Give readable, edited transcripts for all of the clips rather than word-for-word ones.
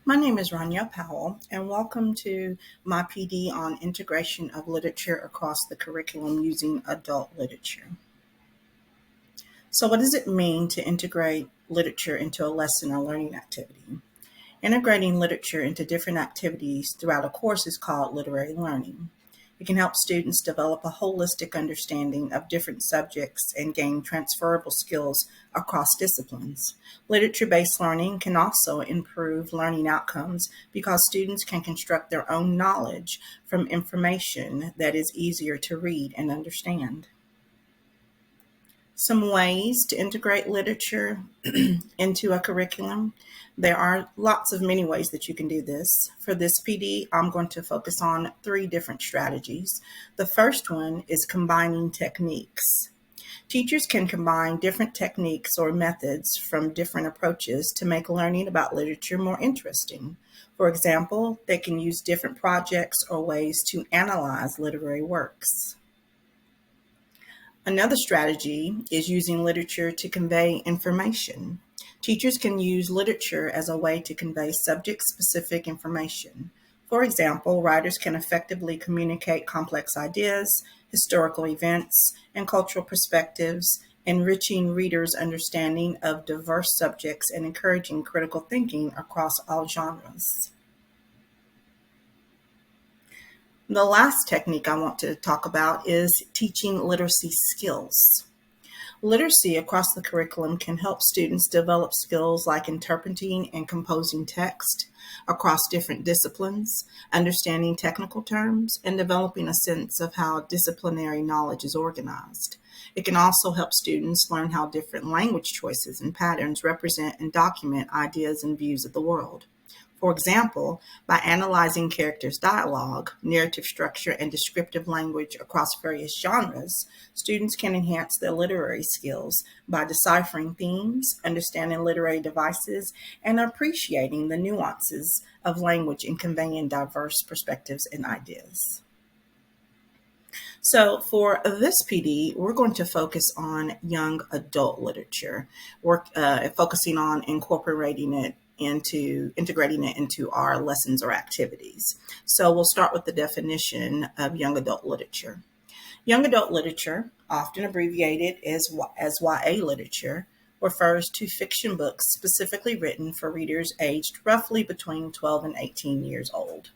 My name is Rania Powell, and welcome to my PD on integration of literature across the curriculum using adult literature. So, what does it mean to integrate literature into a lesson or learning activity? Integrating literature into different activities throughout a course is called literary learning. It can help students develop a holistic understanding of different subjects and gain transferable skills across disciplines. Literature based learning can also improve learning outcomes because students can construct their own knowledge from information that is easier to read and understand. Some ways to integrate literature into a curriculum. There are lots of many ways that you can do this. For this PD, I'm going to focus on three different strategies. The first one is combining techniques. Teachers can combine different techniques or methods from different approaches to make learning about literature more interesting. For example, they can use different projects or ways to analyze literary works. Another strategy is using literature to convey information. Teachers can use literature as a way to convey subject-specific information. For example, writers can effectively communicate complex ideas, historical events, and cultural perspectives, enriching readers' understanding of diverse subjects and encouraging critical thinking across all genres. The last technique I want to talk about is teaching literacy skills. Literacy across the curriculum can help students develop skills like interpreting and composing text across different disciplines, understanding technical terms, and developing a sense of how disciplinary knowledge is organized. It can also help students learn how different language choices and patterns represent and document ideas and views of the world. For example, by analyzing characters' dialogue, narrative structure, and descriptive language across various genres, students can enhance their literary skills by deciphering themes, understanding literary devices, and appreciating the nuances of language in conveying diverse perspectives and ideas. So for this PD, we're going to focus on young adult literature, focusing on incorporating it into integrating it into our lessons or activities. So we'll start with the definition of young adult literature. Young adult literature, often abbreviated as YA literature, refers to fiction books specifically written for readers aged roughly between 12 and 18 years old.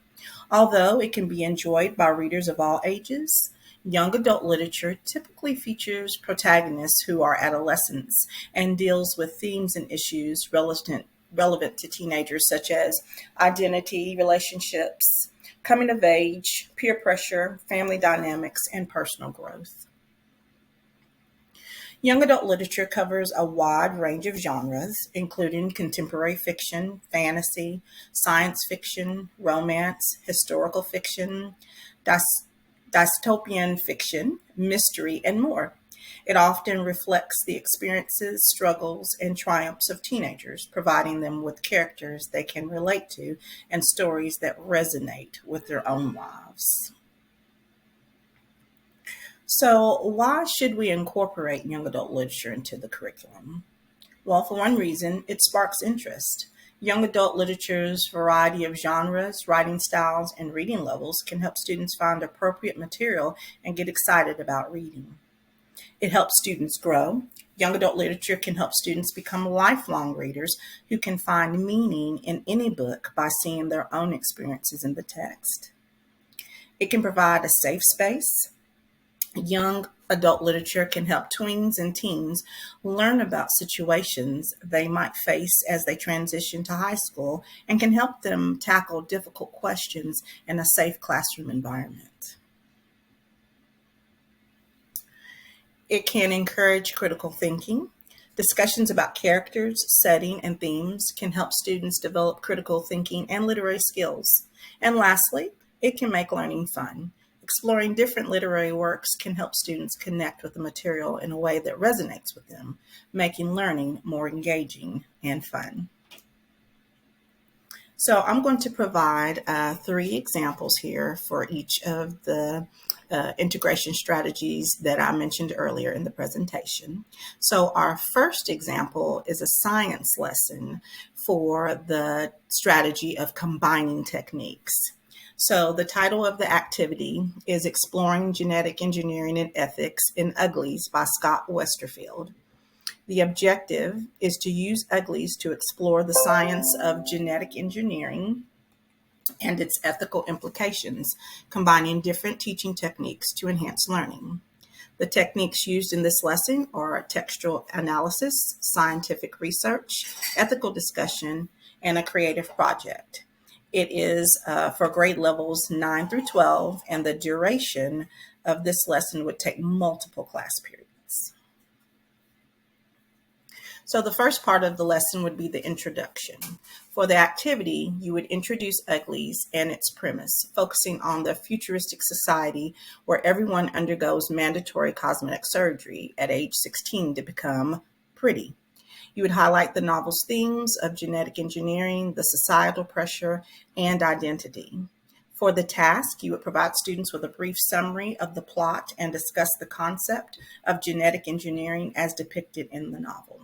Although it can be enjoyed by readers of all ages, young adult literature typically features protagonists who are adolescents and deals with themes and issues relevant to teenagers, such as identity, relationships, coming of age, peer pressure, family dynamics, and personal growth. Young adult literature covers a wide range of genres, including contemporary fiction, fantasy, science fiction, romance, historical fiction, dystopian fiction, mystery, and more. It often reflects the experiences, struggles, and triumphs of teenagers, providing them with characters they can relate to and stories that resonate with their own lives. So, why should we incorporate young adult literature into the curriculum? Well, for one reason, it sparks interest. Young adult literature's variety of genres, writing styles, and reading levels can help students find appropriate material and get excited about reading. It helps students grow. Young adult literature can help students become lifelong readers who can find meaning in any book by seeing their own experiences in the text. It can provide a safe space. Young adult literature can help tweens and teens learn about situations they might face as they transition to high school and can help them tackle difficult questions in a safe classroom environment. It can encourage critical thinking. Discussions about characters, setting, and themes can help students develop critical thinking and literary skills. And lastly, it can make learning fun. Exploring different literary works can help students connect with the material in a way that resonates with them, making learning more engaging and fun. So I'm going to provide three examples here for each of the integration strategies that I mentioned earlier in the presentation. So our first example is a science lesson for the strategy of combining techniques. So the title of the activity is Exploring Genetic Engineering and Ethics in Uglies by Scott Westerfield. The objective is to use Uglies to explore the science of genetic engineering and its ethical implications, combining different teaching techniques to enhance learning. The techniques used in this lesson are textual analysis, scientific research, ethical discussion, and a creative project. It is for grade levels 9 through 12, and the duration of this lesson would take multiple class periods. So the first part of the lesson would be the introduction. For the activity, you would introduce Uglies and its premise, focusing on the futuristic society where everyone undergoes mandatory cosmetic surgery at age 16 to become pretty. You would highlight the novel's themes of genetic engineering, the societal pressure, and identity. For the task, you would provide students with a brief summary of the plot and discuss the concept of genetic engineering as depicted in the novel.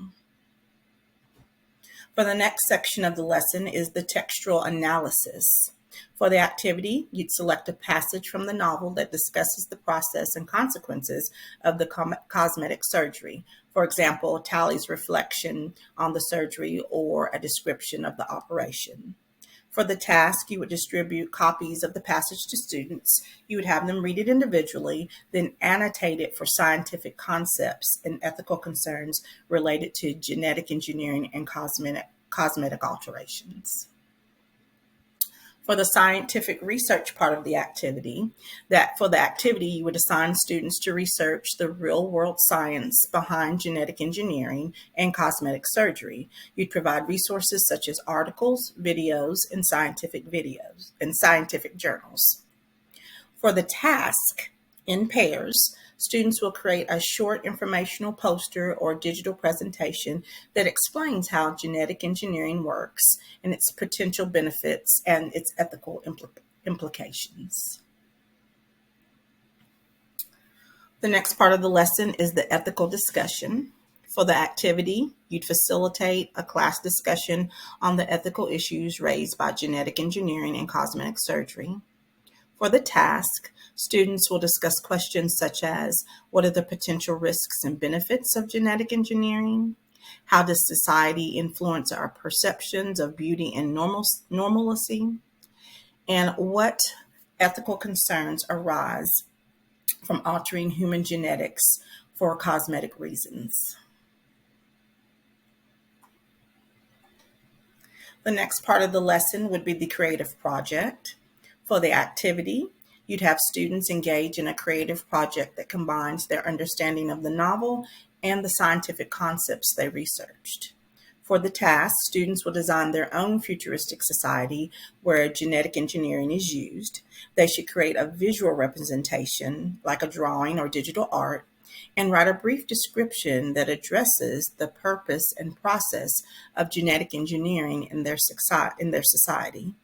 For the next section of the lesson is the textual analysis. For the activity, you'd select a passage from the novel that discusses the process and consequences of the cosmetic surgery. For example, Tally's reflection on the surgery or a description of the operation. For the task, you would distribute copies of the passage to students. You would have them read it individually, then annotate it for scientific concepts and ethical concerns related to genetic engineering and cosmetic alterations. For the scientific research part of the activity, you would assign students to research the real-world science behind genetic engineering and cosmetic surgery. You'd provide resources such as articles, videos, and scientific journals. For the task, in pairs, students will create a short informational poster or digital presentation that explains how genetic engineering works and its potential benefits and its ethical implications. The next part of the lesson is the ethical discussion. For the activity, you'd facilitate a class discussion on the ethical issues raised by genetic engineering and cosmetic surgery. For the task, students will discuss questions such as, what are the potential risks and benefits of genetic engineering? How does society influence our perceptions of beauty and normalcy? And what ethical concerns arise from altering human genetics for cosmetic reasons? The next part of the lesson would be the creative project. For the activity, you'd have students engage in a creative project that combines their understanding of the novel and the scientific concepts they researched. For the task, students will design their own futuristic society where genetic engineering is used. They should create a visual representation, like a drawing or digital art, and write a brief description that addresses the purpose and process of genetic engineering in their society,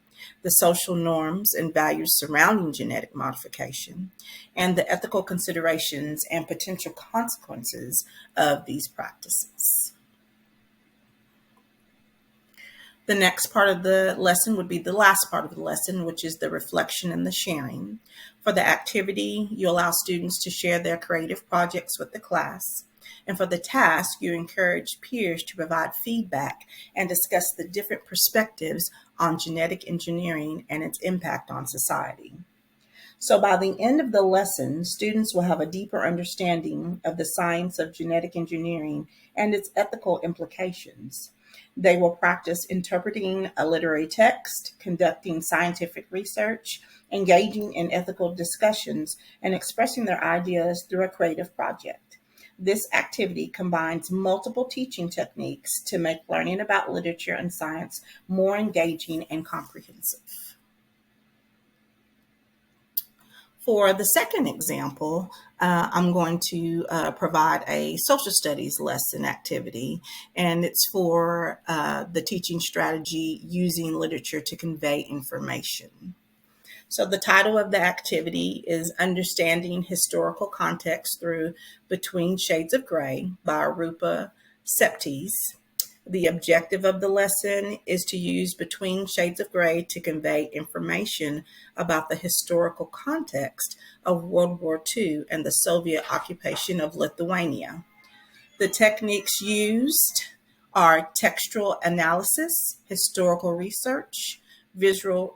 the social norms and values surrounding genetic modification, and the ethical considerations and potential consequences of these practices. The next part of the lesson would be the last part of the lesson, which is the reflection and the sharing. For the activity, you allow students to share their creative projects with the class. And for the task, you encourage peers to provide feedback and discuss the different perspectives on genetic engineering and its impact on society. So by the end of the lesson, students will have a deeper understanding of the science of genetic engineering and its ethical implications. They will practice interpreting a literary text, conducting scientific research, engaging in ethical discussions, and expressing their ideas through a creative project. This activity combines multiple teaching techniques to make learning about literature and science more engaging and comprehensive. For the second example, I'm going to provide a social studies lesson activity, and it's for the teaching strategy using literature to convey information. So the title of the activity is Understanding Historical Context Through Between Shades of Gray by Arupa Septis. The objective of the lesson is to use Between Shades of Gray to convey information about the historical context of World War II and the Soviet occupation of Lithuania. The techniques used are textual analysis, historical research, visual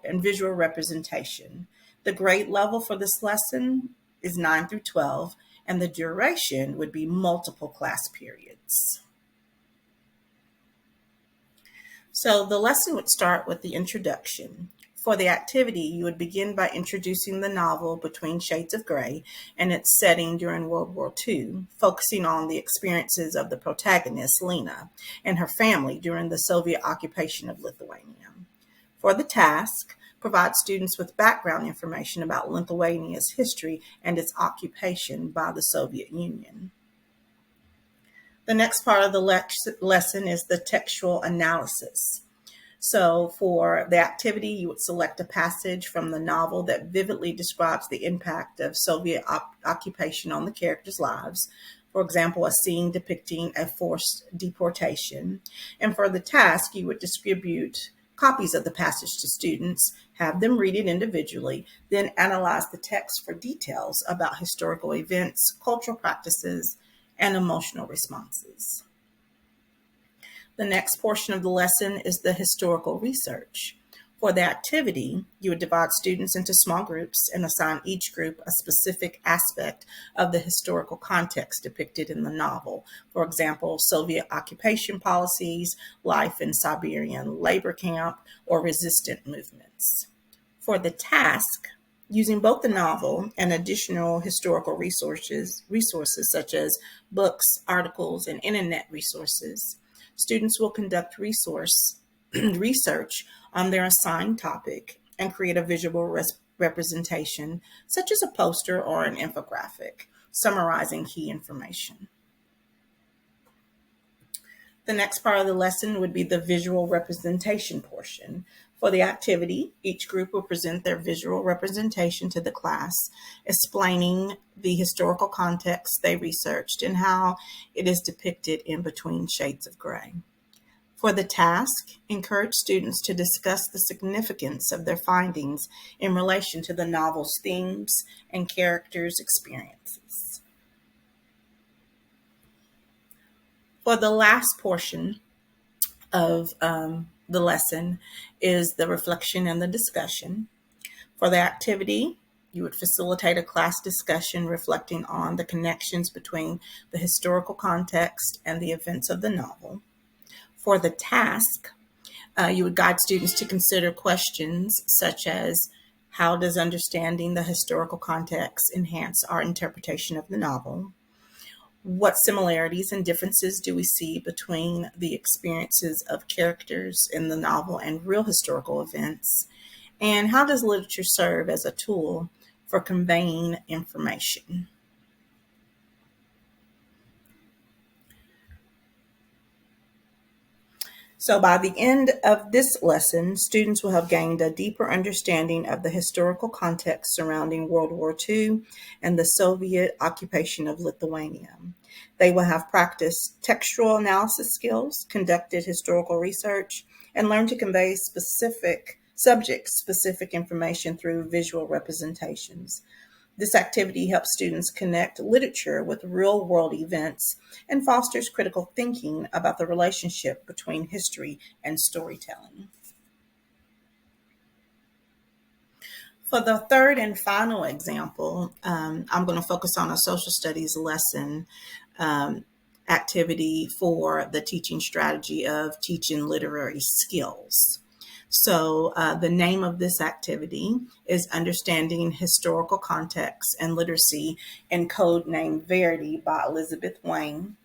representation. The grade level for this lesson is 9 through 12, and the duration would be multiple class periods. So the lesson would start with the introduction. For the activity, you would begin by introducing the novel Between Shades of Gray and its setting during World War II, focusing on the experiences of the protagonist, Lena, and her family during the Soviet occupation of Lithuania. For the task, provide students with background information about Lithuania's history and its occupation by the Soviet Union. The next part of the lesson is the textual analysis. So for the activity, you would select a passage from the novel that vividly describes the impact of Soviet occupation on the characters' lives. For example, a scene depicting a forced deportation. And for the task, you would distribute copies of the passage to students, have them read it individually, then analyze the text for details about historical events, cultural practices, and emotional responses. The next portion of the lesson is the historical research. For the activity, you would divide students into small groups and assign each group a specific aspect of the historical context depicted in the novel. For example, Soviet occupation policies, life in Siberian labor camp, or resistant movements. For the task, using both the novel and additional historical resources such as books, articles, and internet resources, students will conduct research on their assigned topic and create a visual representation, such as a poster or an infographic, summarizing key information. The next part of the lesson would be the visual representation portion. For the activity, each group will present their visual representation to the class, explaining the historical context they researched and how it is depicted in Between Shades of Gray. For the task, encourage students to discuss the significance of their findings in relation to the novel's themes and characters' experiences. For the last portion of the lesson is the reflection and the discussion. For the activity, you would facilitate a class discussion reflecting on the connections between the historical context and the events of the novel. For the task, you would guide students to consider questions such as, how does understanding the historical context enhance our interpretation of the novel? What similarities and differences do we see between the experiences of characters in the novel and real historical events? And how does literature serve as a tool for conveying information? So by the end of this lesson, students will have gained a deeper understanding of the historical context surrounding World War II and the Soviet occupation of Lithuania. They will have practiced textual analysis skills, conducted historical research, and learned to convey subject-specific information through visual representations. This activity helps students connect literature with real-world events and fosters critical thinking about the relationship between history and storytelling. For the third and final example, I'm going to focus on a social studies lesson activity for the teaching strategy of teaching literary skills. So the name of this activity is Understanding Historical Context and Literacy in Code Name Verity by Elizabeth Wayne.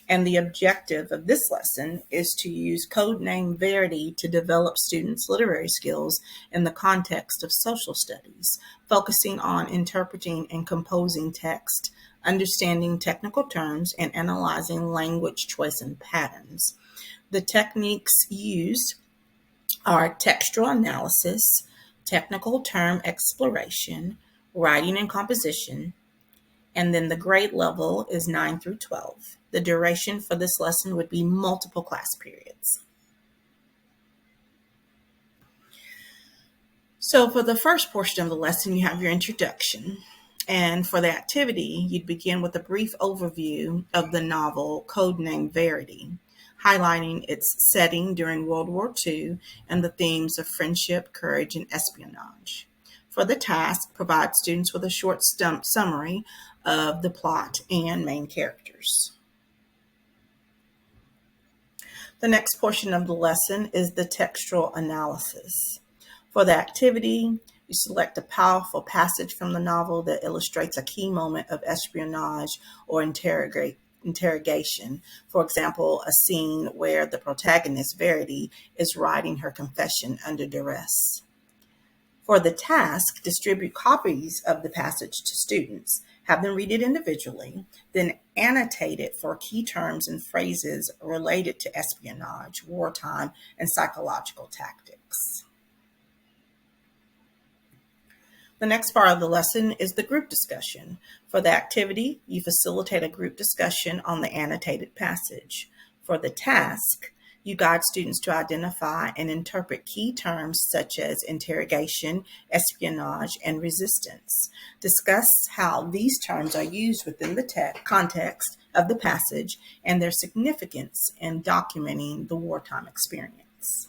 And the objective of this lesson is to use Code Name Verity to develop students' literary skills in the context of social studies, focusing on interpreting and composing text, understanding technical terms, and analyzing language choice and patterns. The techniques used are textual analysis, technical term exploration, writing and composition, and then the grade level is 9 through 12. The duration for this lesson would be multiple class periods. So for the first portion of the lesson, you have your introduction. And for the activity, you'd begin with a brief overview of the novel Codename Verity, highlighting its setting during World War II and the themes of friendship, courage, and espionage. For the task, provide students with a short summary of the plot and main characters. The next portion of the lesson is the textual analysis. For the activity, you select a powerful passage from the novel that illustrates a key moment of espionage or interrogation. For example, a scene where the protagonist, Verity, is writing her confession under duress. For the task, distribute copies of the passage to students. Have them read it individually, then annotate it for key terms and phrases related to espionage, wartime, and psychological tactics. The next part of the lesson is the group discussion. For the activity, you facilitate a group discussion on the annotated passage. For the task, you guide students to identify and interpret key terms such as interrogation, espionage, and resistance. Discuss how these terms are used within the context of the passage and their significance in documenting the wartime experience.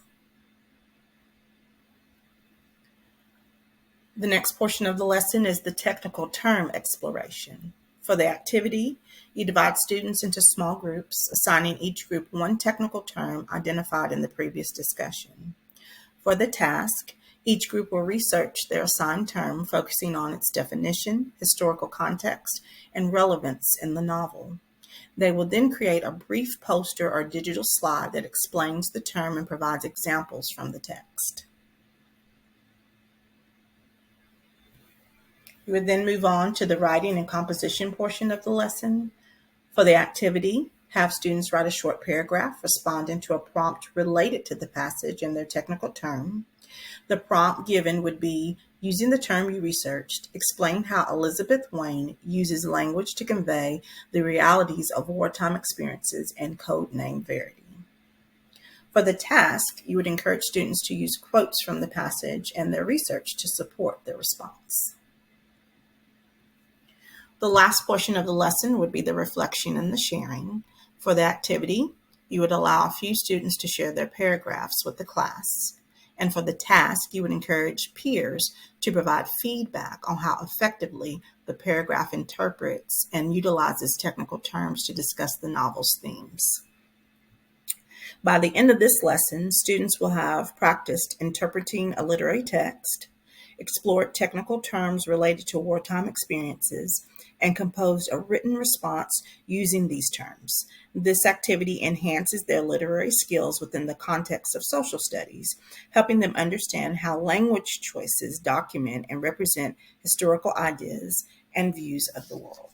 The next portion of the lesson is the technical term exploration. For the activity, you divide students into small groups, assigning each group one technical term identified in the previous discussion. For the task, each group will research their assigned term, focusing on its definition, historical context, and relevance in the novel. They will then create a brief poster or digital slide that explains the term and provides examples from the text. You would then move on to the writing and composition portion of the lesson. For the activity, have students write a short paragraph responding to a prompt related to the passage and their technical term. The prompt given would be, using the term you researched, explain how Elizabeth Wayne uses language to convey the realities of wartime experiences and Codename Verity. For the task, you would encourage students to use quotes from the passage and their research to support their response. The last portion of the lesson would be the reflection and the sharing. For the activity, you would allow a few students to share their paragraphs with the class. And for the task, you would encourage peers to provide feedback on how effectively the paragraph interprets and utilizes technical terms to discuss the novel's themes. By the end of this lesson, students will have practiced interpreting a literary text, explored technical terms related to wartime experiences, and composed a written response using these terms. This activity enhances their literary skills within the context of social studies, helping them understand how language choices document and represent historical ideas and views of the world.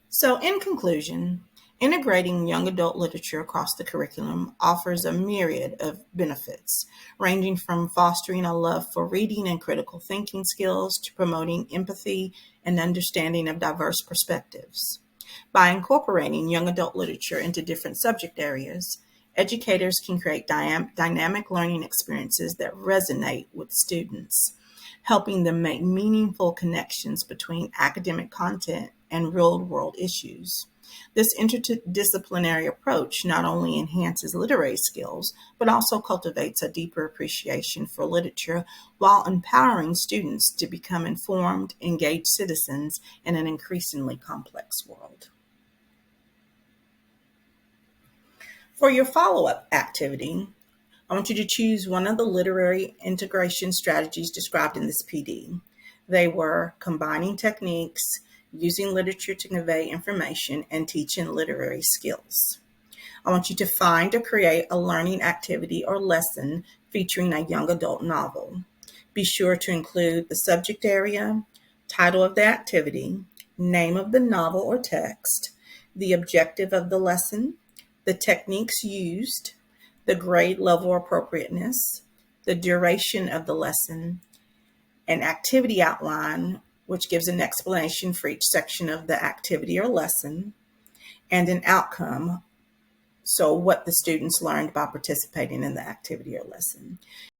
So, in conclusion, integrating young adult literature across the curriculum offers a myriad of benefits, ranging from fostering a love for reading and critical thinking skills to promoting empathy and understanding of diverse perspectives. By incorporating young adult literature into different subject areas, educators can create dynamic learning experiences that resonate with students, helping them make meaningful connections between academic content and real-world issues. This interdisciplinary approach not only enhances literary skills, but also cultivates a deeper appreciation for literature while empowering students to become informed, engaged citizens in an increasingly complex world. For your follow-up activity, I want you to choose one of the literary integration strategies described in this PD. They were combining techniques, using literature to convey information, and teaching literary skills. I want you to find or create a learning activity or lesson featuring a young adult novel. Be sure to include the subject area, title of the activity, name of the novel or text, the objective of the lesson, the techniques used, the grade level appropriateness, the duration of the lesson, an activity outline, which gives an explanation for each section of the activity or lesson, and an outcome, so what the students learned by participating in the activity or lesson.